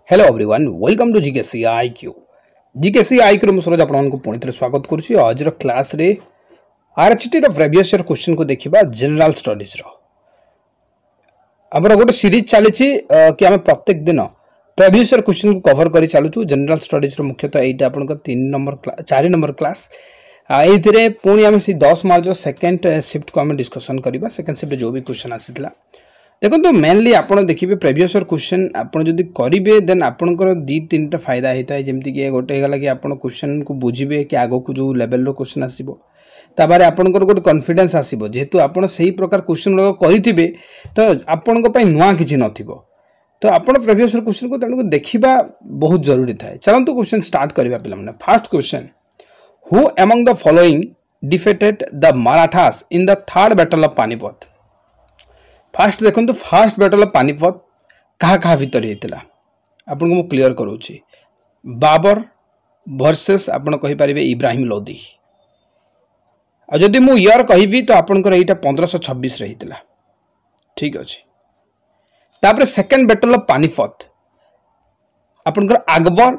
Hello everyone welcome to GKC IQ GKC IQ में सूरज आपको पुणी थे स्वागत करुच्ची आज क्लास रे आरएचटी प्रीवियस ईयर क्वेश्चन को देखा जनरल स्टडीज आमर गोटे सीरीज चली कि आम प्रत्येक दिन प्रीवियस ईयर क्वेश्चन को कवर कर चलुँ जनरल स्टडीज मुख्यतः यहाँ आप 4 नंबर क्लास ये पुणी आम 10 मार्च सेकेंड शिफ्ट को आम डिस्कसन करवा सेकेंड शिफ्ट जो भी क्वेश्चन आसाला देखो तो मेनली आपड़ देखिए प्रीवियस ईयर क्वेश्चन आपड़ जब करेंगे देन आपंकर 2-3टा फायदा होता है जमीक कि गोटे है कि आप क्वेश्चन को बुझे कि आग को जो लेवल क्वेश्चन आसो तापर आपंकर गोटे कॉन्फिडेंस आसो जेहेतु आप से प्रकार क्वेश्चन गुड़ाक करेंगे तो आपण नुआ कि न तो आप प्रीवियस ईयर क्वेश्चन को तेणुक देखा बहुत जरूरी थाए। चलते क्वेश्चन स्टार्ट करवा पे fast question who among the following defeated the Marathas in the third battle of Panipat. Fast देखो फास्ट बैटल ऑफ पानीपत क्या भितर होता आपको मुझे क्लीयर करोची बाबर वर्सेस आपड़ कहींपारे इब्राहिम लोदी और जदि मु ईयर कहि तो आपंकर यहाँ 1526 होता ठीक अच्छे। तापर सेकेंड बैटल ऑफ पानीपत आपंकर अकबर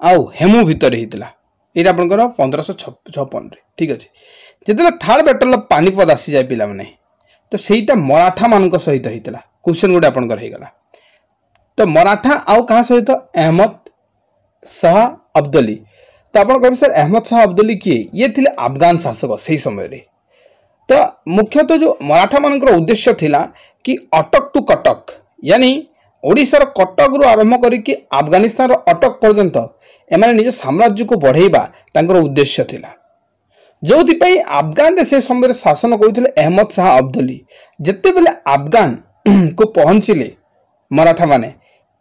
आउ हेमू भितर होता ये आपंकर 1556 ठीक अच्छे। जो थर्ड बैटल ऑफ पानीपत आसी जाए पिला माने तो सहीटा मराठा मान सहित होता क्वेश्चन गोटे आपंकर होगा तो मराठा आउ क्या सहित अहमद शाह अब्दाली तो आप कहे सर अहमद शाह अब्दाली किए ये थे अफगान शासक से समय रे। तो मुख्यतः जो मराठा मान उद्देश्य थिला कि अटक टू कटक यानी ओडिशार कटक रु आरंभ करके अफगानिस्तान अटक पर्यंत एमाने निज साम्राज्य को बढ़ेबा तांकर उद्देश्य थिला जो अफगान से समय शासन करते अहमद शाह अब्दाली जिते बेले अफगान को पहुंचले मराठा माने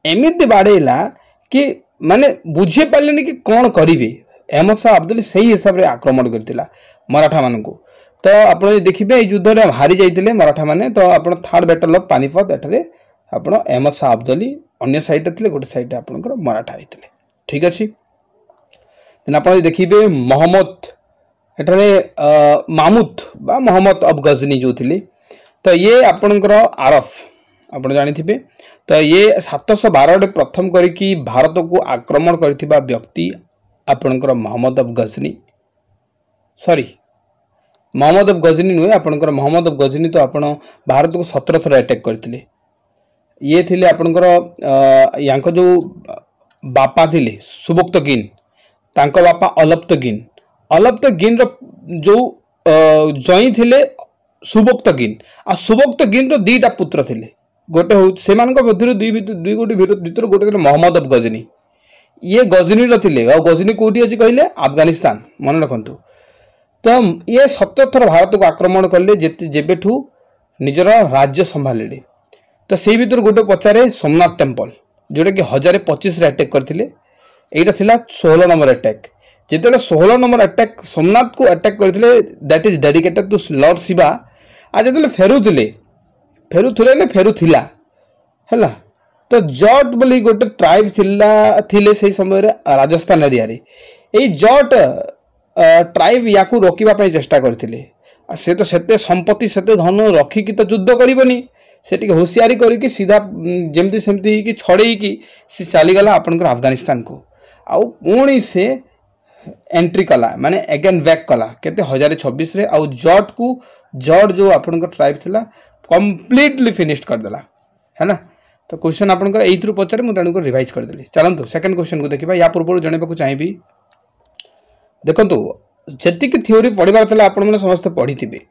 एमती बाड़ेला कि माने बुझे पारे कि कौन करेंगे अहमद शाह अब्दाली से ही हिसाब से आक्रमण करता मराठा मान को। तो आप देखिए युद्ध में हारी जाते मराठा माने तो आप थर्ड बैटल ऑफ पानीपत एठारे आप अहमद शाह अब्दाली अन्य साइड थे गोटे साइड आपंकर मराठा होते ठीक अच्छे। आप देखिए मोहम्मद एठारे मामूद बा मोहम्मद अफ गजनी जो थे तो ये आपणकर आरफ आप जानी तो ये 712 प्रथम करी भारत को आक्रमण करथिबा व्यक्ति आपणकर Mohammad of Ghazni sorry Mohammad of Ghazni नुहे आपणकर मोहम्मद अफ गजनी तो आप भारत को 17 थर अटैक करथिले ये थिले आपणकर यांको जो बापा थिले सुबक्तगिन तांको बापा अलप्तगिन जो जई थिले सुबक्तगिन आ सुबक्तगिन रो 2टा पुत्र थिले गोटे से दुई गोटे भीतर गोटे थे मोहम्मद अफ गजनी ये गजनी रे और गजनी कौटी अच्छी कहले अफगानिस्तान मन रखु। तो ये 17 थर भारत को आक्रमण कले जेबेठू निजर राज्य संभाले तो से भर गोटे पचारे सोमनाथ टेम्पल जोटा कि 1025 अटैक करते यहाँ था 16 नंबर अटैक जिते 16 नंबर अटैक सोमनाथ को अटैक करते that is dedicated to lord Shiva आ जो फेरुला है तो जट बोली गोटे ट्राइब थिले से समय राजस्थान एरिया रे यही जट ट्राइब या रोकवाई चेष्टा करते से तो सेते संपत्ति सेते धन रखिकी तो युद्ध करनी से होशियारी करके सीधा जमती सेमती छड़े सी चलीगला आपंकर अफगानिस्तान को आउ पुणी से एंट्री कला माने अगेन बैक कला केते 1026 रे आउ जट जो आपनकर ट्राइब थिला कंप्लीटली फिनिश्ड कर देला है ना। तो क्वेश्चन आपनकर एथरु पचारे मु तानको रिवाइज कर देली। चलंतु सेकंड क्वेश्चन को देखिबा या पूर्व जणेबा को चाहिबी देखंतु जेति कि थ्योरी पढिबार तले आपन माने समस्त पढिथिबे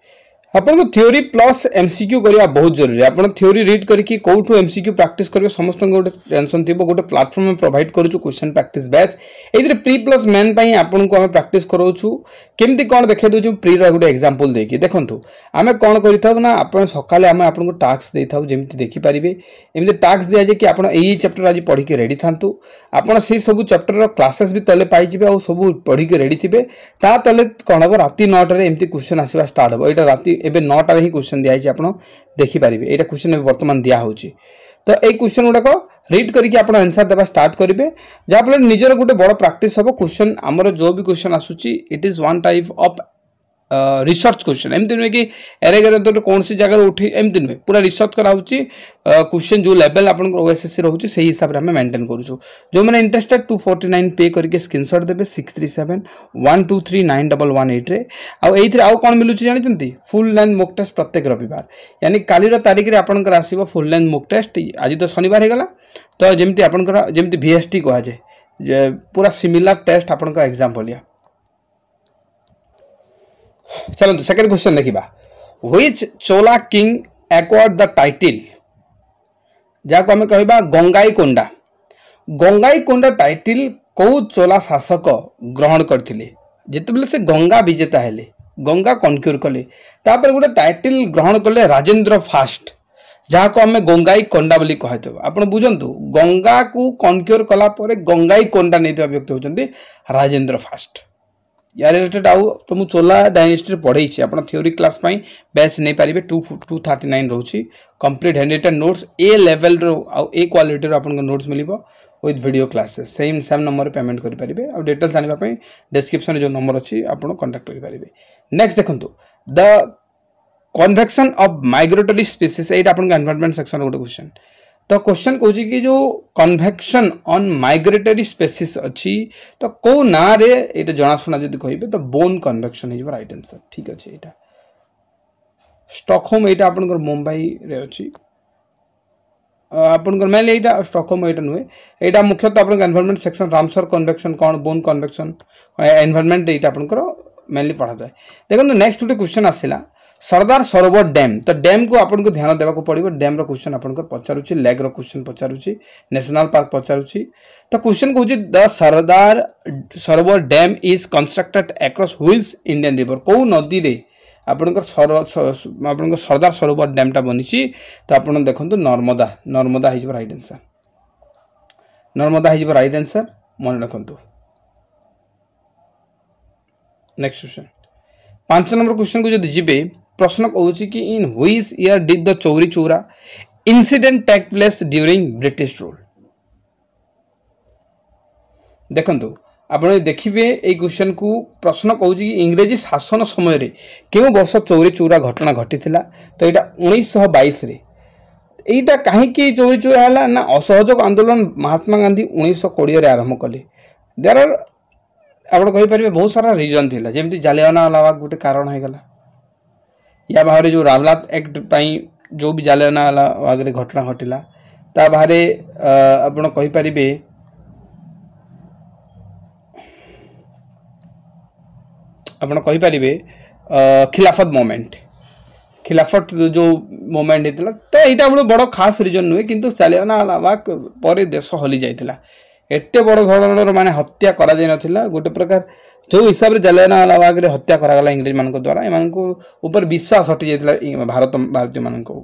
आपन को थ्योरी प्लस एमसीक्यू करिया बहुत जरूरी है। आपन थ्योरी रीड करके कोठू एमसीक्यू प्रैक्टिस करिवे समस्त गोटे टेंशन थिबो गोटे प्लेटफॉर्म में प्रोवाइड करूछु क्वेश्चन प्रैक्टिस बैच एथिरे प्री प्लस मेन पई आपन को हम प्रैक्टिस करोछु केमती कोन देखे दोछु प्री रा गोटे एग्जांपल देकी देखंतु आमे कोन करिथाउ ना आपन सकाले आमे आपन को टास्क देथाउ जेमती देखि परिबे एमती टास्क दिया जे कि आपन एई चैप्टर आज पढी के रेडी थांतु आपन से सब चैप्टर रो क्लासेस भी तले पाई जिबे और सब पढी के रेडी थिबे ता तले कोन हो राती 9 रे एमती क्वेश्चन आसीबा स्टार्ट हो एटा राती एबे 9 ही क्वेश्चन दिखाई आप देखिपारे यहाँ क्वेश्चन बर्तमान दिया होची तो ये क्वेश्चन गुड़ाक रीड करके आप आंसर देवा स्टार्ट करेंगे जहाँफल निजर गोटे बड़ प्रैक्टिस हम क्वेश्चन आमर जो भी क्वेश्चन आसूची it is one type of research question एमती नुहे कि एरे तो कौन सी जगह उठी एमती नुहे पूरा रिसर्च करा क्वेश्चन जो लेवल आप ओएसएससी रोचे से हिसाब से आम मेंटेन करूँ जो मैंने इंटरेस्टेड 249 पे करके स्क्रीनशॉट देवे 6371239118 रे आउ कौन मिलूँ जानते फुल लेंथ मॉक टेस्ट प्रत्येक रविवार यानी कालीर तारिख में आपंकर आसो फुल लेंथ मॉक टेस्ट आज तो शनिवार होगा तो जमी आपंकर जमी VST कहुए पूरा सिमिलर टेस्ट आपण एग्जाम भलिया चलते सेकंड क्वेश्चन देखा which Chola king acquired the title जहाँ आम कह गंगाईकोंडा गंगाईकोंडा टाइटल कौ चोला शासक ग्रहण करथिले जितेबाला से गंगा विजेता हेले गंगा कनक्यूर कले तापर गोटे टाइटल ग्रहण कले राजेंद्र फास्ट जहाँ को आम गंगाईकोंडा बोली कहते आप बुझंतु गंगा को कनक्यूर कला गंगाईकोंडा नहीं व्यक्ति होती राजेंद्र फास्ट या रिलेटेड आउ तो मुझे चोला डायनेस्टी पढ़े आप थ्योरी क्लास बैच नहीं पारे 239 रोचे कंप्लीट हैंड रिटन नोट्स ए लेवल आउ ए क्वालिटी आप notes mill with video classes same same number payment करेंगे और डिटेल्स जानवाई डिस्क्रिप्शन जो नंबर अच्छी आप कांटेक्ट करेंगे नेक्स्ट देखो the convection of migratory species ये एनवायरनमेंट सेक्शन गोटे क्वेश्चन तो क्वेश्चन कौन कि जो कन्वेक्शन ऑन माइग्रेटरी स्पीसीज अच्छी तो कौ ना रे ये जनाशुना जब कहे तो बोन कन्वेक्शन हो राइट आंसर ठीक अच्छे यहाँ स्टॉकहोम यहाँ आप मुंबई रे अच्छी आपंकर मेनली यहाँ स्टॉकहोम यहाँ नुहे यहाँ मुख्यतः आप एनवायरनमेंट सेक्शन रामसर कन्वेक्शन कौन बोन कन्वेक्शन एनवायरनमेंट यहाँ आपंकर मेनली पढ़ा जाए देखो नेक्स्ट गोटे क्वेश्चन आसला सरदार सरोवर डैम तो डैम को आपको ध्यान देवा पड़ो डैम क्वेश्चन आपको पचारूँ लेग क्वेश्चन पचारूँ नेशनल पार्क पचारूँ तो क्वेश्चन कहूँ the Sardar Sarovar dam is constructed across which Indian river कौ नदी रे आपंकर सरदार सरोवर डैमटा बनी तो आप देखो नर्मदा नर्मदा हो राइट आंसर नर्मदा हो राइट आंसर मन रखु नेक्स्ट क्वेश्चन 5 नंबर क्वेश्चन को जो जी प्रश्न कहूँ कि in which year did the Chauri Chaura incident take place during British rule देखंतु आप देखिए ये क्वेश्चन को प्रश्न कहूँ कि इंग्रेजी शासन समय रे क्यों वर्ष चौरी चौरा घटना घटी तो यहाँ 1922 रे यहीटा कहीं चौरी चौरा है ना असहयोग आंदोलन महात्मा गांधी 1920 आरंभ कले देर आर आप कहींपर बहुत सारा रिजन थी जमी जालियानवाला बाग गोटे कारण होगा या बाहर जो रावलात एक्ट जो भी जालियानवाला बाग रे घटना घटिला ता बाहर आप कहींपर खिलाफत मोमेंट खिलाफत जो मोमेंट होता तो यहाँ गोटे बड़ खास रिजन नुहे कि जालियानवाला बाग पर देश हली जाता एते बड़ धरणर माने हत्या करा जाय नथिला गोटे प्रकार जो हिसाब रे जालियानवाला बाग रे हत्या करा गला इंग्लिश मान द्वारा एमान को ऊपर विश्वास हटि जायतिला भारतीय मान को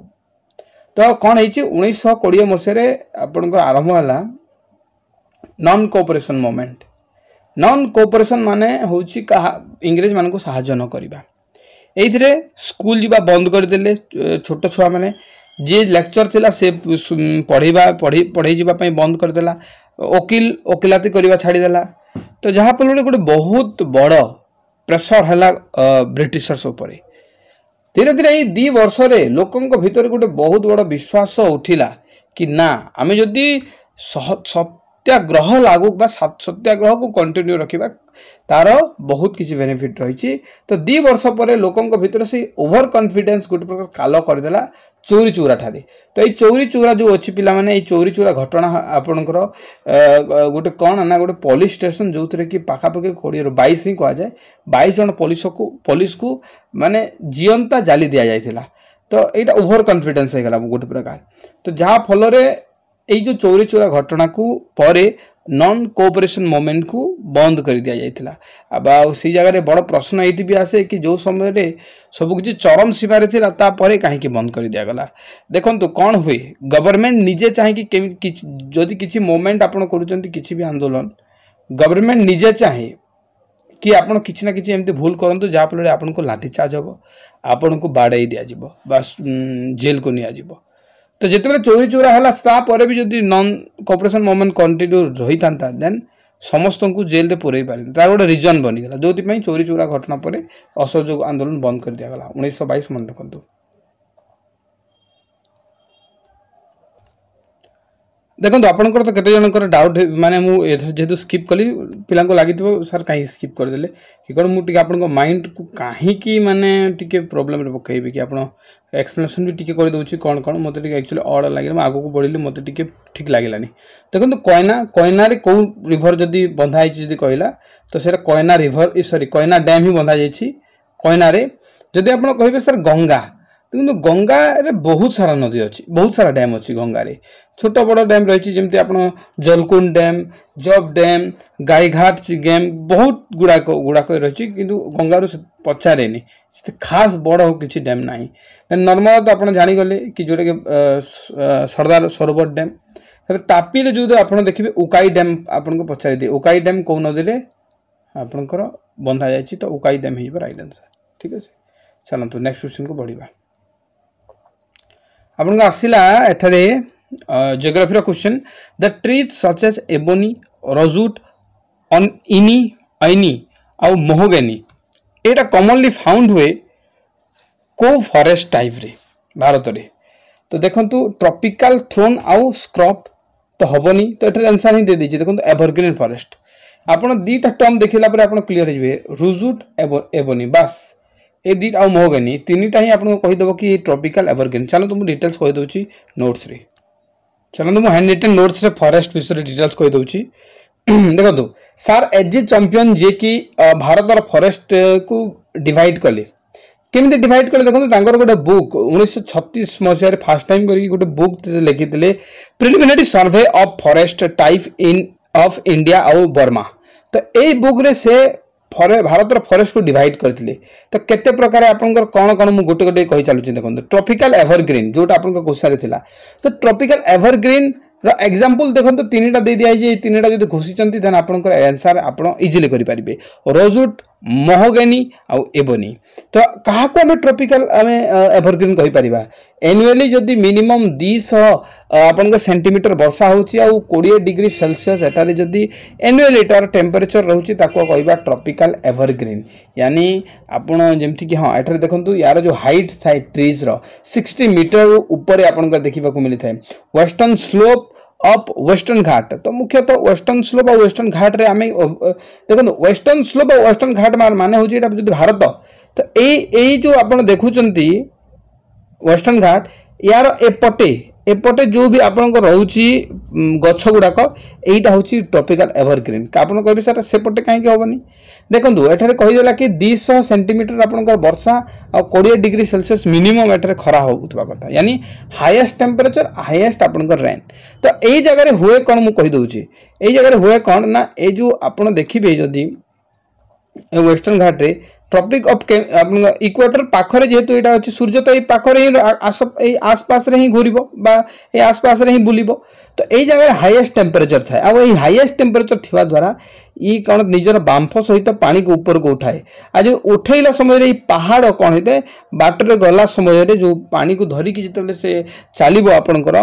तो कौन है 1920 मसीह आपन आरंभ है non cooperation movement non cooperation माने होची इंग्रेज मान को सहायता न करबा एइथरे स्कूल जीवा बंद कर देले छोट छुआ माने जे लेक्चर थिला से पढ़े जीवा पई बंद कर देला वकिलाती करवा छाड़देला तो जहाँ फल गोटे बहुत बड़ प्रेसर है ब्रिटिशर्स उपर धीरे धीरे ये 2 वर्ष लोकों भितर गोटे बहुत बड़ विश्वास उठिला कि ना आम जदि सत्याग्रह लागू सत्याग्रह को कंटिन्यू रखा तार बहुत किसी बेनिफिट रही तो 2 वर्ष पर लोकों भितर से ओवर कॉन्फिडेंस गोटे प्रकार काल करदेला चौरी चौरा ठारे तो ये चौरी चौरा जो अच्छी पिला माने ये चौरी चौरा घटना आपणकर गोटे कौन ना गोटे पुलिस स्टेशन जो थे कि पाखापाखि 22 ही कह जाए 22 जन पुलिस को माने जीवंता जाली दि जाइथिला तो यहाँ ओवर कॉन्फिडेंस हो गला गोटे प्रकार तो जहाँ फल जो चौरी चौरा घटना को परे नॉन कोऑपरेशन मूवमेंट को बंद कर दिया जाइथिला अब सी जगह बड़ प्रश्न ये भी आसे कि जो समय सबकि चरम सीमार था तापर कहीं बंद कर दिया गला देखो कौन हुए गवर्नमेंट निजे चाहिए जदि किसी मूवमेंट आप किसी भी आंदोलन गवर्नमेंट निजे चाहे कि आप किसी ना कि एमती भूल करूँ जहाँफल आपको लाठीचार्ज हम आपन को बाड़े दिज्व जेल को नियाजिब तो जिते चौरी चौरा है भी जब नॉन कोऑपरेशन मूवमेंट कंटिन्यू रही था देन समस्त को जेल रे पुरई पारे तार गोटे रिजन बनीगला जो चोरी चोरा घटना पर असहयोग आंदोलन बंद कर दिगला 1922 मन रखु। देखो आपंकर तो केते जनकर डाउट माने मु जेहेतु स्किप कली पिला को लगी सर कहीं स्किप करदे कि कौन मुझे आप माइंड को कहीं माने टिके प्रोब्लेम पकईबी कि आप एक्सप्लेनेशन भी टिके करदे कौन कौन मत एक्चुअली अड लगे आगे को बढ़ी मत टिके ठीक लगलानी। देखो कोयना कोयना कौ रिभर जदि बंधा जी कहला तो सर Koyna river sorry Koyna dam ही बंधा जाइए कोयना जदि आप कहे सर गंगा किंतु गंगा रे बहुत सारा नदी अच्छी बहुत सारा डैम अच्छी गंगा रे छोट बड़ डैम रही जमी आप जलकुंड डैम जब डैम गाईघाट डैम बहुत गुड़ाक रही किंतु गंगारू पचारे खास बड़ हो किसी डैम ना नर्मदा तो आप जानीगले कि जोटा कि सरदार सरोवर डैम तापी जो आप देखिए उकाई डैम आपको पचारि दिए उकाई डैम कौ नदी में आपंकर बंधा जाए तो उकाई डैम हो राइट आंसर। ठीक अच्छे चलते नेक्स्ट क्वेश्चन को बढ़िया आपन आसला एठारे geography question the trees such as ebony rosewood इनी आइनी आउ मोहोगेनी एटा कॉमनली फाउंड हुए को फॉरेस्ट टाइप रे भारत रे। तो देखंतु ट्रॉपिकल थ्रोन आउ स्क्रब तो हबनी तो एठारे आंसर ही दे दीजिए। देखंतु एवरग्रीन फॉरेस्ट आपन दीटा टर्म देखिला पर आपन क्लियर हो जिवे रोजवुड एबोनी बस ए दी आउ मोहोगेनी तीनटा ही आपको कहीदेव कि ट्रॉपिकल एवरग्रीन। चलो तुम डिटेल्स कहीदे नोट्स रे चलो तुम हैंड रिटन नोट्स रे फॉरेस्ट विषय डिटेल्स कहीदे। देखो सार एज ए चैंपियन जे कि भारत फॉरेस्ट को डिवाइड कले केमी डिवाइड कले देखो गोटे बुक 1936 मसीह फास्ट टाइम कर गोटे बुक लिखी preliminary survey of forest type in of India आउ बर्मा। तो यही बुक रे से भारत फॉरेस्ट को डिवाइड करते तो केते प्रकार आपंकर कौन कौन मुझे गोटे गोटे कही चलुची। देखो ट्रॉपिकल एवरग्रीन जोटा आप क्वेश्चन थिला तो ट्रॉपिकल एवरग्रीन एग्जांपल देखो तीन टा दे दिया तीन टा जो घोषित देन आपंकर आंसर आप इजिली करेंगे रोजवुड मोहोगेनी आउ एबोनी। तो क्या आम ट्रॉपिकल आम एवरग्रीन कहीपर एनुअली जदि मिनिमम 200 आपन सेंटीमीटर वर्षा होची आउ 20 डिग्री सेल्सियस एटारे जदि एनुअली तार टेम्परेचर रहउची ताको कहबा ट्रॉपिकल एवरग्रीन यानी आपण जेमति कि हां एटारे देखंतु यार जो हाइट थाए ट्रीज रो 60 मीटर ऊपर आपन को देखिबा को मिली थाए वेस्टर्न स्लोप ऑफ वेस्टर्न घाट। तो मुख्यतः वेस्टर्न स्लोप और वेस्टर्न घाट रे आमे देखो वेस्टर्न स्लोप और वेस्टर्न घाट माने होची एटा जदि भारत तो ए जो आपण देखुचंती वेस्टर्न घाट यार एपटे जो भी आपन रोची गछ गुड़ाक यहीटा हूँ ट्रॉपिकल एवरग्रीन आपन कहे सर सेपटे कहीं हेनी। देखो एठारे कहीदेला कि 200 सेंटीमीटर आपंकर वर्षा और 20 डिग्री सेल्सियस मिनिमम एठारे खरा होता कथा यानी हाईएस्ट टेम्परेचर हाईएस्ट आपंकर रेन। तो यही जगह हुए कौन मुझे कहीदे यही जगह हुए कौन ना ये जो आप देखिए जदि वेस्टर्न घाट रे ट्रॉपिक ऑफ इक्वेटर पाखरे जेहेतु यहाँ अच्छे सूर्य तो ये पाखरे ही आसपास ही घूर आसपास ही बुल तो यही जगह हाईएस्ट टेम्परेचर थाए आ हाईएस्ट टेम्परेचर थिबा द्वारा ये कौन निजर बांफ सहित पानी को ऊपर को उठाए आज उठेला समय पहाड़ कौन होता है बाटर गला समय जो पानी को धरिकी जिते से चलो आपणकर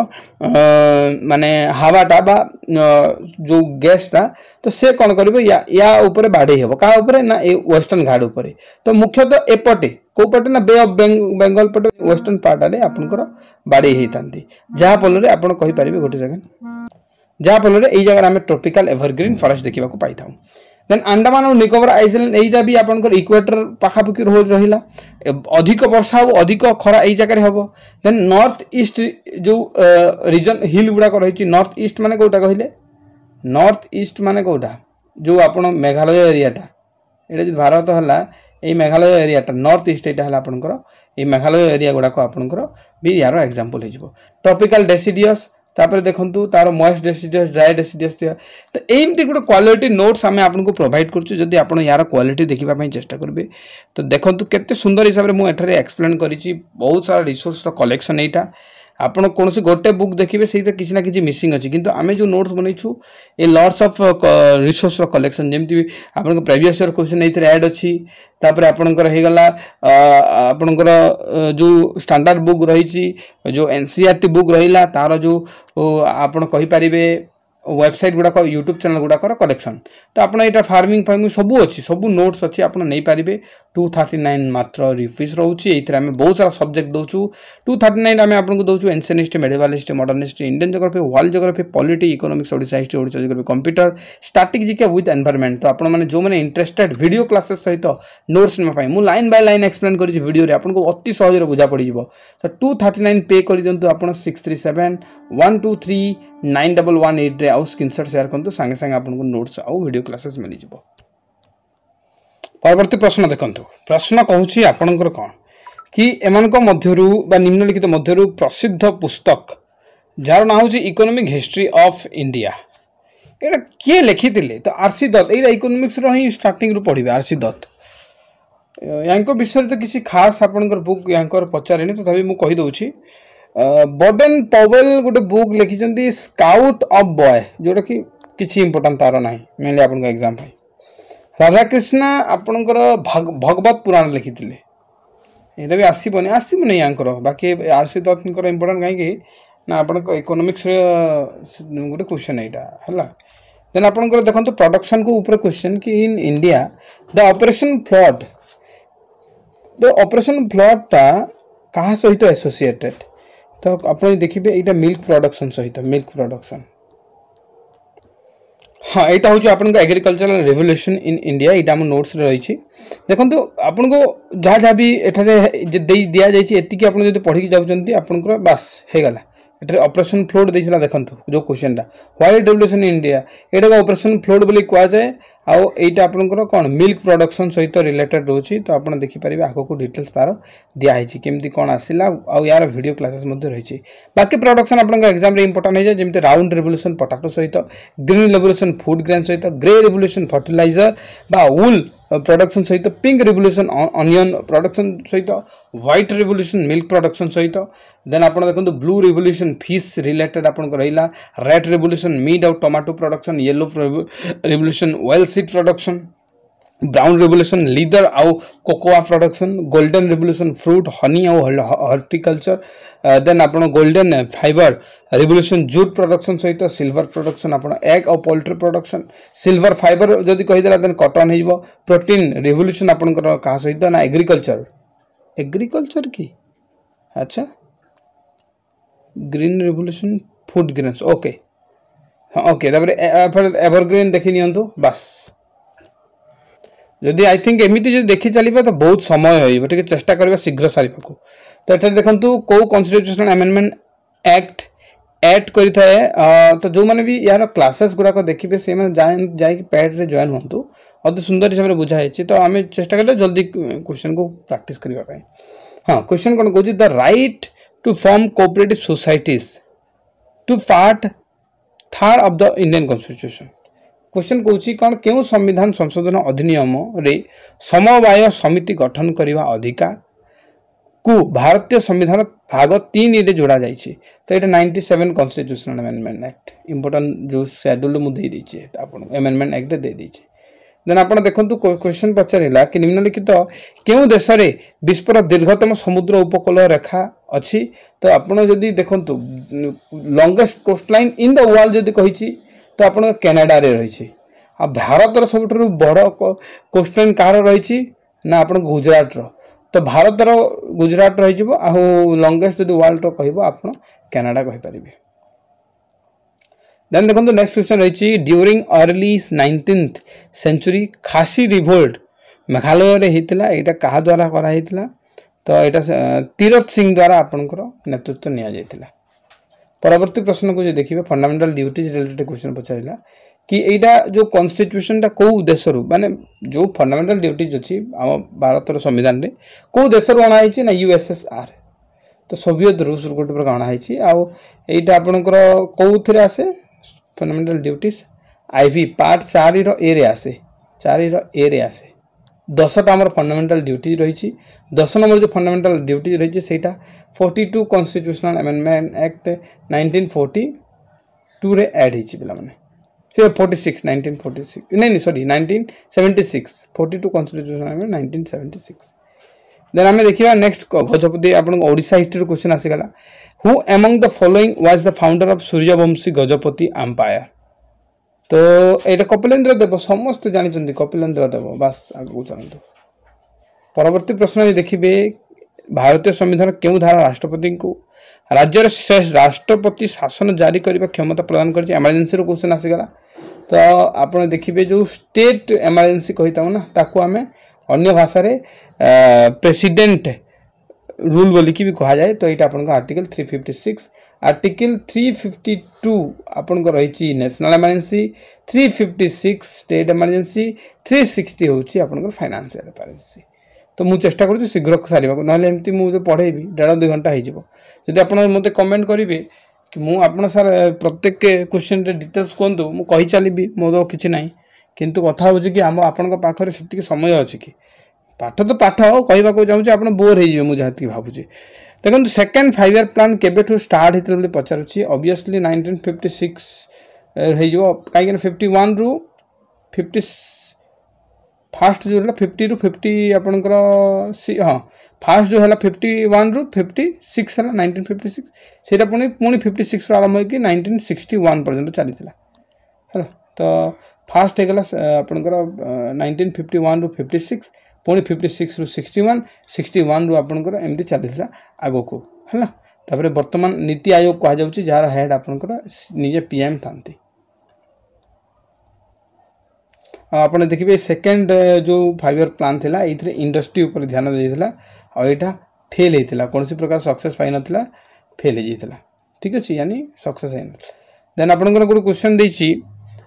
माने हवाटा बा जो गैसटा तो से कौन कर या ऊपर बाड़े हम क्या ऊपर ना ये वेस्टर्न घाट ऊपर। तो मुख्यतः एपटे कौ पटे ना बे ऑफ बेंगल पटे वेस्टर्न पार्ट आड़े आपंकर बाड़े होता जहाँफल आपरे गोटे सेकेंड जहाँफल यही जगह आम ट्रॉपिकल एवरग्रीन फॉरेस्ट देखा पाई था। देन अंडमान और निकोबर आइलैंड यहीटा भी आपंकर इक्वेटर पाखापाखि रहा अधिक वर्षा हो अधिक खरा यही जगह हम। देन नॉर्थ ईस्ट जो रीजन हिल गुड़ाक रही नॉर्थ ईस्ट माने कौटा कहले नॉर्थ ईस्ट माने कौटा जो आप मेघालय एरियाटा ये जो भारत है ये मेघालय एरियाटा नॉर्थ ईस्ट यहाँ आपंकर ये मेघालय एरिया गुड़ाक आपंकर भी यार एग्जांपल हो ट्रॉपिकल डेसिडियस तापर देखंतु तार मॉइस्ट डेसिडियस ड्राई डेसिडियस तो एमती गोटे क्वालिटी नोट्स आम आपको प्रोवाइड करूँ जदि आप यार क्वालिटी देखापी चेष्टा करेंगे। तो देखो केते सुंदर हिसाब से मुझे एक्सप्लेन करी बहुत सारा रिसोर्स कलेक्शन यहाँ आप कौन गोटे बुक देखिए से किसी ना कि मिसिंग अच्छी किंतु आम जो नोट्स बनईछु ये लॉट्स ऑफ रिसोर्स कलेक्शन जमी आप प्रीवियस ईयर क्वेश्चन ये ऐड अच्छी तापर आपणकर होगला आपणकर जो स्टैंडर्ड बुक रही जो एनसीईआरटी बुक रहा तार जो आपण कहीपर वेबसाइट गुड़ाक यूट्यूब चैनल गुड़ाकर कलेक्शन तो आपड़ यहाँ फार्मिंग सब अच्छी सब नोट्स अच्छी आप नहीं पारे 239 मात्र रुपीज रोचे ये आम बहुत सारा सब्जेक्ट दौचु 239 आम आपको दौचु ancient history medieval history modern history Indian geography world geography polity economics Odisha history Odisha geography computer static GK with environment तो आपने जो मैंने इंटरेस्टेड वीडियो क्लासेस सहित नोट्स नापी मुझे लाइन बाय लाइन एक्सप्लेन करी वीडियो आपको अति सहज बुझा पड़ तो 239 पे कर दिंतु आप 6371239118 रे आउ स्क्रीनशॉट शेयर करंतु संगे संगे आपको नोट्स आउ वीडियो क्लासेस मिल जिवो। परवर्ती प्रश्न देखंतु प्रश्न कहूची आपनकर कोन कि एमानक मध्यरु बा निम्नलिखित मध्यरु प्रसिद्ध पुस्तक जार ना होची इकोनॉमिक हिस्ट्री ऑफ इंडिया एटा के लिखिथिले तो आरसी दत्त एटा इकोनॉमिक्स रो ही स्टार्टिंग रु पढिबे आरसी दत्त यांको विषय तो किसी खास आपनकर बुक यांकर पचारेनी तथापि मु कहि दउची बर्डन पवेल गोटे बुक लिखिं स्काउट ऑफ बॉय जोटा कि किसी इंपोर्टेंट तार ना मेनली आप एग्जाम राधाकृष्ण आपणकर भगवत पुराण लिखी ये भी आसबनी यहाँ बाकी आरसी दत्तर इंपोर्टेंट कहीं ना आप इकोनॉमिक्स गोटे क्वेश्चन यहाँ है देन आपंकर देखो प्रोडक्शन को ऊपर क्वेश्चन कि in India the operation flood टा कहाँ सहित एसोसिएटेड तो आप देखिए यहाँ मिल्क प्रोडक्शन सहित मिल्क प्रोडक्शन हाँ यहाँ हूँ आप एग्रीकल्चरल रेवोल्यूशन इन इंडिया यहाँ आम नोट्स रही देखो आपन को जहाँ जहाँ भी एठारे दि जाती आप पढ़ी जाऊँच आपंकर बास होगला ये ऑपरेशन फ्लड देता देखो जो क्वेश्चन टा व्हाइट रेवोल्यूशन इन इंडिया यहाँ ऑपरेशन फ्लड बोली कहुए आउ एटा आपनकर कौन मिल्क प्रोडक्शन सहित रिलेटेड रोची तो आप देखिपारे आग को डिटेल्स तार दिखाई केमती कौन आसला आउ यार वीडियो क्लासेस रही बाकी प्रोडक्शन आप एग्जाम रे इंपोर्टेंट है जमी राउंड रेवोल्यूशन पोटाटो सहित ग्रीन रेवोल्यूशन फूड ग्रेन सहित ग्रे रेवोल्यूशन फर्टिलाइजर बा वूल प्रोडक्शन सहित पिंक रेवोल्यूशन अनियन प्रोडक्शन सहित व्हाइट रेवोल्यूशन मिल्क प्रोडक्शन सहित देन आप देखो ब्लू रेवोल्यूशन फिश रिलेटेड आपको रहा रेड रेवोल्यूशन मीट और tomato production yellow revolution oil seed production brown revolution leather आउ cocoa production golden revolution fruit honey आउ horticulture then आप golden fibre revolution jute production सहित silver production आप egg और poultry production silver fibre जदि कहीदेला then cotton हो protein revolution आपंकर क्या सहित ना एग्रीकल्चर की अच्छा green revolution food grains okay हाँ ओके एवरग्रीन देखी नियंतु बस जदि आई थिंक एमती जो देखी चलिए तो बहुत समय हो चेष्टा करवा शीघ्र सारे को तो ये देखो कौ कन्स्टिट्यूशनल अमेंडमेंट एक्ट ऐड करें तो जो मैंने भी यार क्लासेस गुड़ाक देखिए से जाकि पैड रे जॉइन हूँ अति सुंदर हिसाब से बुझाई तो आम चेष्टा करें जल्दी क्वेश्चन को प्रैक्टिस करने हाँ क्वेश्चन कौन कह the right to form cooperative societies to part third of the Indian constitution question कौन कौन क्यों संविधान संशोधन अधिनियम रे समवाय समिति गठन करने अधिकार को भारतीय संविधान भाग 3 रे जोड़ा जाइए तो ये 97 कॉन्स्टिट्यूशनल अमेंडमेंट एक्ट इंपोर्टेंट जो शेड्यूल मुझे देदेचे अमेंडमेंट एक्ट दे दीजिए देन आप देखो क्वेश्चन पचारा कि निम्नलिखित क्यों देश में विश्वर दीर्घतम समुद्र उपकूल रेखा अच्छी तो आपड़ जदि देखु longest coastline in the world जदि कही तो आप कैनाडा रे रही आ भारतर सब बड़ कोस्टलाइन कहार रही ना आप गुजरात रो तो भारतर गुजरात रही लंगेस्ट जदि वर्ल्ड रो कह आप कैनाडा कहींपारे देन देखो नेक्स्ट क्वेश्चन रही ड्यूरिंग अर्ली 19th सेंचुरी खासी रिवोल्ट मेघालय रे होता यहाँ क्या द्वारा कराई तो यहाँ तीरथ सिंह द्वारा आपंकर नेतृत्व नि परवर्ती प्रश्न को जो देखिए फंडामेंटल ड्यूटीज रिलेटेड क्वेश्चन पचारा कि यहाँ जो कॉन्स्टिट्यूशन टा कौ देश माने जो फंडामेंटल ड्यूटीज अच्छी आम भारत संविधान रे कौ देश अणाई ना यूएसएसआर तो सोवियत रूस गोटे प्रकार अणाई आईटा आपंकर कौन आसे फंडामेंटल ड्यूटीज आईवी पार्ट 4 ए रे आसे 4 ए रे आसे 10टा आम फंडामेंटल ड्यूटी रही 10 नंबर जो फंडामेंटल ड्यूटी रही से 42 कॉन्स्टिट्यूशनल अमेंडमेंट एक्ट 1942 रे ऐड होती पे 46 1946 नहीं सॉरी 1976 42 कॉन्स्टिट्यूशनल अमेंडमेंट 1976 देन आम देखिए नेक्स्ट गजपति आप ओडिशा हिस्ट्री क्वेश्चन आसीगला who among the following was the founder of Suryavanshi Gajapati empire तो यहाँ कपिलेन्द्र देव समस्त जानते कपिलेन्द्र देव बास आगे चलते परवर्ती प्रश्न देखिए भारतीय संविधान क्यों धारा राष्ट्रपति को राज्यर राष्ट्रपति शासन जारी करने क्षमता प्रदान कर एमरजेंसी क्वेश्चन आसीगला तो आप देखिए जो स्टेट एमरजेंसी कही था ना ताकू आम अन्य भाषा प्रेसिडेंट रूल बोल की भी कह जाए तो यहाँ आपन आर्टिकल 356 आर्टिकल 352 आपन रही नेशनल एमरजेंसी 356 स्टेट एमरजेंसी 360 हूँ आपन फाइनेंशियल एमरजेंसी तो मुझे चेष्टा करूँ शीघ्र सारे ना एमती मुझे पढ़ेबी 1.5-2 घंटा हो मत कमेंट करेंगे कि मुझे सार प्रत्येक क्वेश्चन डिटेल्स कहतु मुझे चली मोर किसी ना किंतु कथा हूँ कि आम आपण पाखे से समय अच्छी कि पाठ तो पाठ कहवाक चाहूँगी आप बोर हो मुझे जहाँ भावुँ देखो सेकेंड 5 ईयर प्लान केबेठू स्टार्ट होता पचारूँ ऑब्वियसली 1956 हो कहीं 51 रु 50 फास्ट जो है 50 रु 50 आपणकर हाँ फास्ट जो है 51 रु 56 है 1956 से पुणी 56 आरंभ हो 1961 पर्यंत चली है तो फास्ट होगा आपणकर 1951 रु 56 पुणी 56 रु 61 रु आपणकर एमती चली आग को है तापर बर्तमान नीति आयोग कह जाऊँ जार हेड आपणकर निजे पीएम था आपने देखिए सेकेंड जो 5 ईयर प्लान थिला ये इंडस्ट्री ऊपर ध्यान देता और यहाँ फेल होता कौन प्रकार सक्सेस पाई ना फेल हो ठीक अच्छे यानी सक्सेस है देन आपंकर गोटे क्वेश्चन देती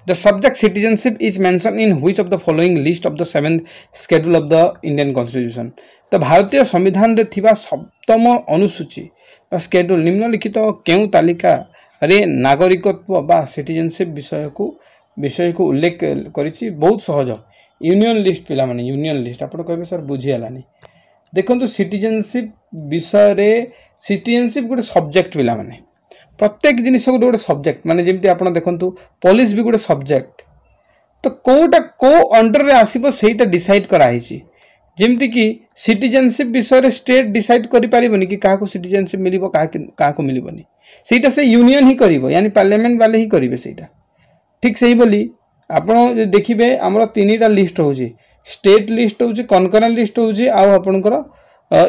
the subject citizenship is mention in which of the following list of the 7th schedule of the Indian constitution तो भारतीय संविधान रे थिबा सप्तम अनुसूची शेड्यूल निम्नलिखित केउं तालिका रे नागरिकत्व बा सिटीजनशिप विषय को उल्लेख करिछि बहुत सहज यूनियन लिस्ट पिला माने यूनियन लिस्ट आप कहे सर बुझीगलानी देखो सिटीजनशिप विषय रे सिटीजनशिप गोटे सब्जेक्ट पिला माने प्रत्येक जिनिस गोटे गोटे सब्जेक्ट माने जेमती आप देखो पुलिस भी गोटे सब्जेक्ट तो कोटा को अंडर रे आसीबो सेटा डिसाइड कराई जेमती कि सिटीजनशिप विषय रे स्टेट डिसाइड करि परिबोनी कि काहा को सिटीजनशिप मिलिबो काहा को मिलिबोनी सेटा से यूनियन ही करिवो यानी पार्लियामेंट वाले ही करिवे सेटा ठीक से ही बोली आपण देखिए आमर 3टा लिस्ट रोचे स्टेट लिस्ट रोचे कनकरेंट लिस्ट रोचे आपणकर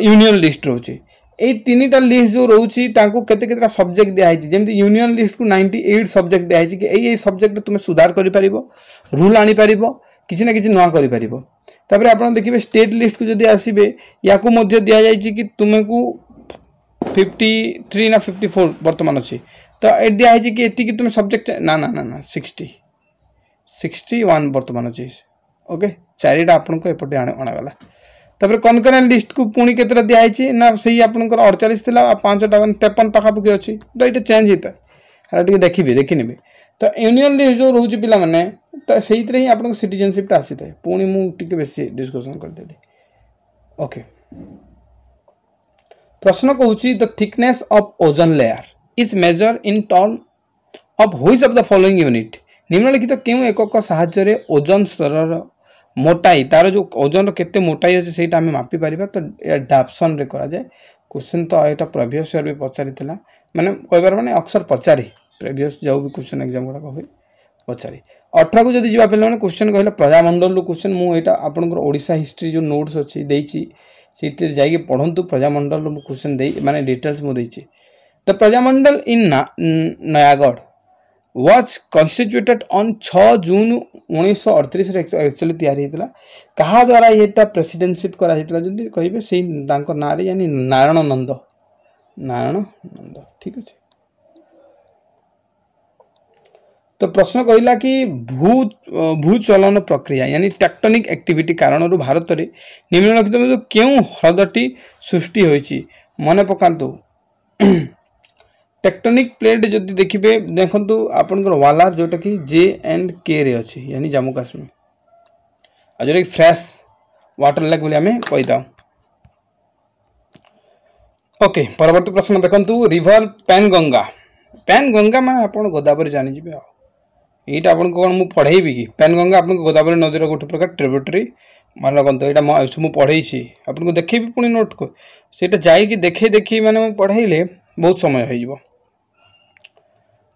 यूनियन लिस्ट रोचे ये 3टा लिस्ट जो रोचे केते सब्जेक्ट दिखाई जमी यूनियन लिस्ट को 98 सब्जेक्ट दिखाई कि यही सब्जेक्ट तुम सुधार कर रूल आनीपर किसी ना कि नुआ कर आप देखिए स्टेट लिस्ट को जब आसबे या दि जाए कि तुमको 53 ना 54 बर्तमान अच्छी तो ये दिखाई कि ये तुम सब्जेक्ट ना ना ना ना 61 बर्तमान अच्छी ओके 4टा आपको एपटे अणागला तापर कनकरेंट लिस्ट को पुणी केतटा दिखाई ना से आपंकर 48 था 5टा 53 पाखापाखि अच्छी तो ये चेंज होता है देखिए देखने तो यूनियन लिस्ट जो रोचे पिला माने तो से ही आप सिटीजनशिप आसी था पुणी मुझे बेस डिस्कसन करदेली ओके प्रश्न कहूँ the thickness of ozone layer is measure in term of which of the following unit निम्नलिखित क्यों एकक साहाय्य ओजोन स्तर मोटाई तार जो ओजोन केते मोटाई अच्छे से मापी पार तो डाप्सन रे करा जाए क्वेश्चन तो यहाँ प्रिवियस ईयर भी पचारि माने कहबार माने अक्सर पचारि प्रिवियस जो भी क्वेश्चन एग्जाम गुड़ाक हुए पचारि 18 को जब जी पे क्वेश्चन कहला प्रजामंडल क्वेश्चन मुझे आपंकर ओडिशा हिस्ट्री जो नोट्स अच्छी से जाइए पढ़ंतु प्रजामंडल क्वेश्चन दे माने डिटेल्स मुझे the Prajamandal in Nayagarh was constituted on 6 June 1938 actually तैयारी होता क्या द्वारा ये प्रेसिडेंटशिप कराइला जदि कहे से ना यानी नारायण नंद ठीक अच्छे तो प्रश्न कहला कि भूचलन प्रक्रिया यानी टेक्टोनिक एक्टिविटी कारण भारत में निम्नलिखित क्यों ह्रदटी सृष्टि होइछि मन पकांतु टेक्टोनिक प्लेट जदि देखिए देखु आपंकर वालार जोटा कि J&K रे अच्छी यानी जम्मू काश्मीर और जोटा कि फ्रेश वाटर लेक बोली आम कहीदा ओके परवर्ती प्रश्न देखु रिवर पैनगंगा मैं आप गोदावरी जानीजे यहाँ आपको कौन मुझे पढ़ेबी कि पैनगंगा आप गोदावरी नदीर गोटे प्रकार ट्रिब्यूटरी मान लगता यहाँ मुझे पढ़ेसी आपको देखेबी पुणी नोट को सीटा जा देखे माने पढ़ाइले बहुत समय हो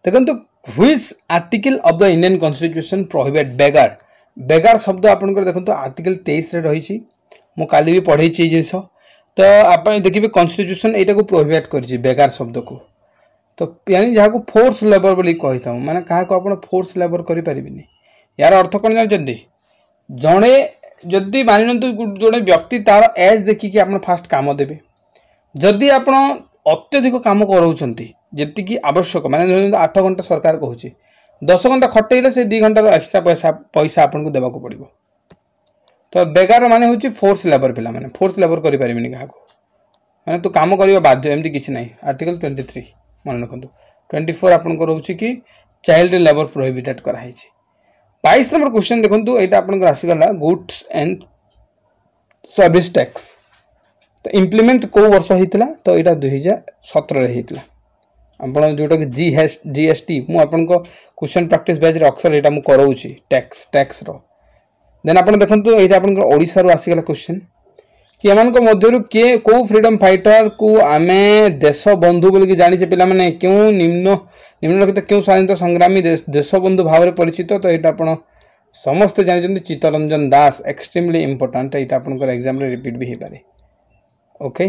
देखो which article of the Indian constitution prohibit begar begar शब्द आपंकर देखो आर्टिकल 23 रही मु काली भी पढ़े जिस तो आप देखिए कॉन्स्टिट्यूशन यहाँ को प्रोहिबिट कर बेगार शब्द को तो यानी जहाँ को फोर्स लेबर बोली कही था माने क्या आप फोर्स लेबर करें यार अर्थ कौन जानते जड़े जदि मानि जोड़े व्यक्ति तार एज देखिकी आप फास्ट काम देवे जदि आप अत्यधिक काम कराउछंती जेतिकी आवश्यक माने 8 घंटा सरकार कहूँ 10 घंटा खटेले से 2 घंटार एक्स्ट्रा पैसा आपको देवाक पड़ो तो बेगार माने हूँ फोर्स लेबर पिला माने फोर्स लेबर करें क्या माने तो काम करवा बाध्य एमती किसी ना आर्टिकल 23 मन रखु 24 आपको रोचे कि चाइल्ड लेबर प्रोहिबिटेड कराई 22 नंबर क्वेश्चन देखो यहाँ आपंकर आसीगला गुड्स एंड सर्विस टैक्स तो इम्प्लीमेंट कौ वर्ष होता तो यहाँ 2017 होता आप जोटा कि जीएसटी मुझे क्वेश्चन प्रैक्टिस बैच अक्सर यहाँ मुझे कराऊँगी टैक्स देन आप देखो ये आप ओडिशा आसीगला क्वेश्चन कि एम मध्य किए कौ फ्रीडम फाइटर को आम देश बंधु बोल जाने पिला माने क्यों निम्नलिखित क्यों स्वाधीनता संग्रामी देश बंधु भाव में परिचित तो यहाँ आप समस्ते जानते चित्तरंजन दास एक्सट्रीमली इंपोर्टेंट यहाँ आपंकर एग्जाम रिपीट भी हो पारे ओके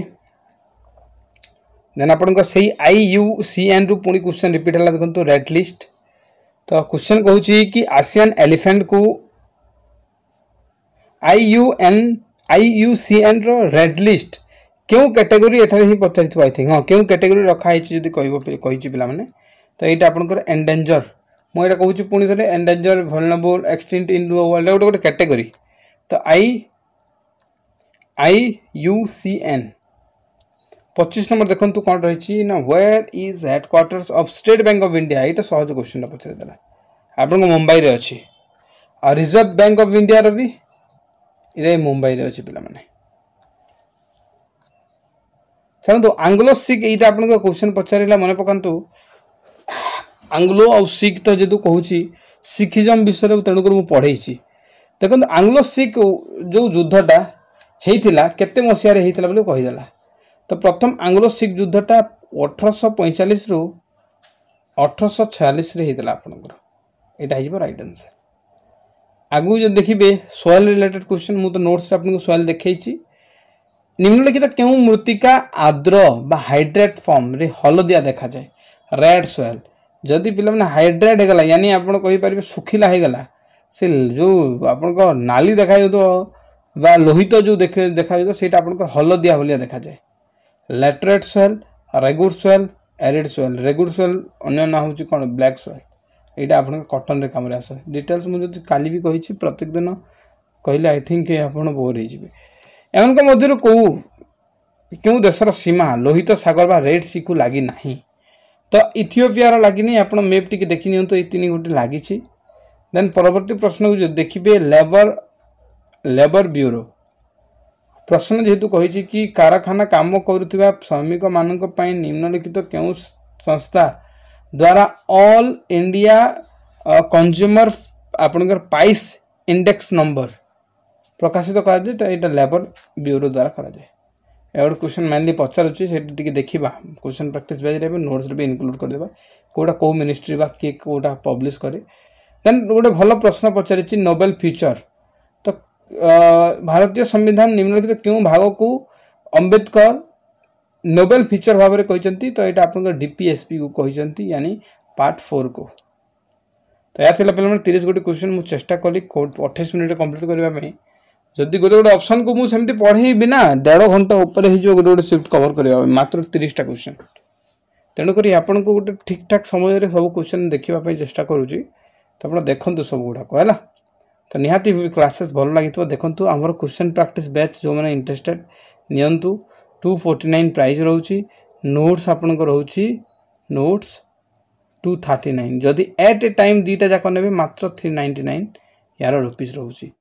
देन आप IUCN रु पुणी क्वेश्चन रिपीट है देखो रेड लिस्ट तो क्वेश्चन कहूँ कि आसियान एलिफेंट को IUCN रो रेड लिस्ट क्यों कैटेगरी एठारे ही पचारि आई थिंक हाँ क्यों कैटेगरी रखाई जदि कही पिला माने तो यहाँ आपंकर एंडेंजर मुझे कहूँ पुणी थे endanger vulnerable extinct in the world गोटे कैटेगरी तो IUCN 25 नंबर देखो कौन रही ना where is headquarters of State Bank of India यहाँ सहज क्वेश्चन पचारिदेला आप मुंबई रे अच्छी और रिजर्व बैंक ऑफ इंडिया रो भी ये मुंबई रे अच्छी पिला माने चलते आंग्लो सिख ये आपको क्वेश्चन पचारा मन पकातु आंग्लो और सिख तो जो कहूँ सिखिजम विषय तेणुक मुझे पढ़े देखो आंग्लो सिख जो युद्धटा होता केते मसीह होता बोले कहीदेला तो प्रथम आंग्लो सिख युद्धटा 1845 रु 1846 होता आपंकर यहाँ हो राइट आंसर आगु जो देखिए सोयल रिलेटेड क्वेश्चन मुझे नोट्स आपको सोयल देखी निम्नलिखित क्यों मृत्तिका आर्द्र बा हाइड्रेट फॉर्म रे हलदिया देखा जाए रेड सोयल जदि पे हाइड्रेट होगा यानी आप कहींपर सुखिला होगला से जो आप नाली देखा बा लोहित जो देखा से हलदिया भाया देखा जाए laterite soil regur soil arid soil regur soil अन्य ना हूँ कौन ब्लैक सोयल यहाँ आप कटन रे काम आस डिटेल्स मुझे काली भी कही प्रत्येक दिन कहले आई थिंक आप बोर हो एमन मध्य क्यों देशर सीमा लोहित सागर बा रेड सी को लगी ना तो इथियोपियार लगी आप मैप टी देखी नि ये 3 गोटे लगी देन परवर्ती प्रश्न को देखिए लेबर ब्यूरो प्रश्न जेहेतु कही कि कारखाना काम करुवा श्रमिक मान निम्नलिखित क्यों संस्था द्वारा ऑल इंडिया कंज्यूमर आपनकर प्राइस इंडेक्स नंबर प्रकाशित कर तो यहाँ लेबर ब्यूरो द्वारा करा जाए एवं क्वेश्चन मेनली पचारूँ से देखा क्वेश्चन प्रैक्टिस बेज नोट्स भी इनक्लूड करदे कौटा कौ मिनिस्ट्री बा किए कौटा पब्लिश करे देन गोटे भल प्रश्न पचारि नोबेल फ्यूचर तो भारतीय संविधान निम्नलिखित क्यों भाग को अंबेडकर नोबेल फीचर भाव में कहते तो यहाँ आप DPSP को कहते यानी पार्ट 4 को तो यह पे 30 गोटे क्वेश्चन मुझे चेष्टा कली 28 मिनट कंप्लीट करने जदि गोटे गोटे ऑप्शन को मुझे पढ़ेबी ना 1.5 घंटा ऊपर हो गोटे गोटे शिफ्ट कवर करवा मात्र 30टा क्वेश्चन तेणुक आपन को गोटे ठीक ठाक समय सब क्वेश्चन देखापी चेष्टा करुँची तो आप देखते सब गुड़ाक है तो निहाती क्लासेस भल लगी देखो आमर क्वेश्चन प्रैक्टिस बैच जो मैंने इंटरेस्टेड नियंतु 249 प्राइज रोची नोट्स आपन को रोची नोट्स 239 जदि एट ए टाइम 2टा जाक ने मात्र 399 यार रुपीज रोची।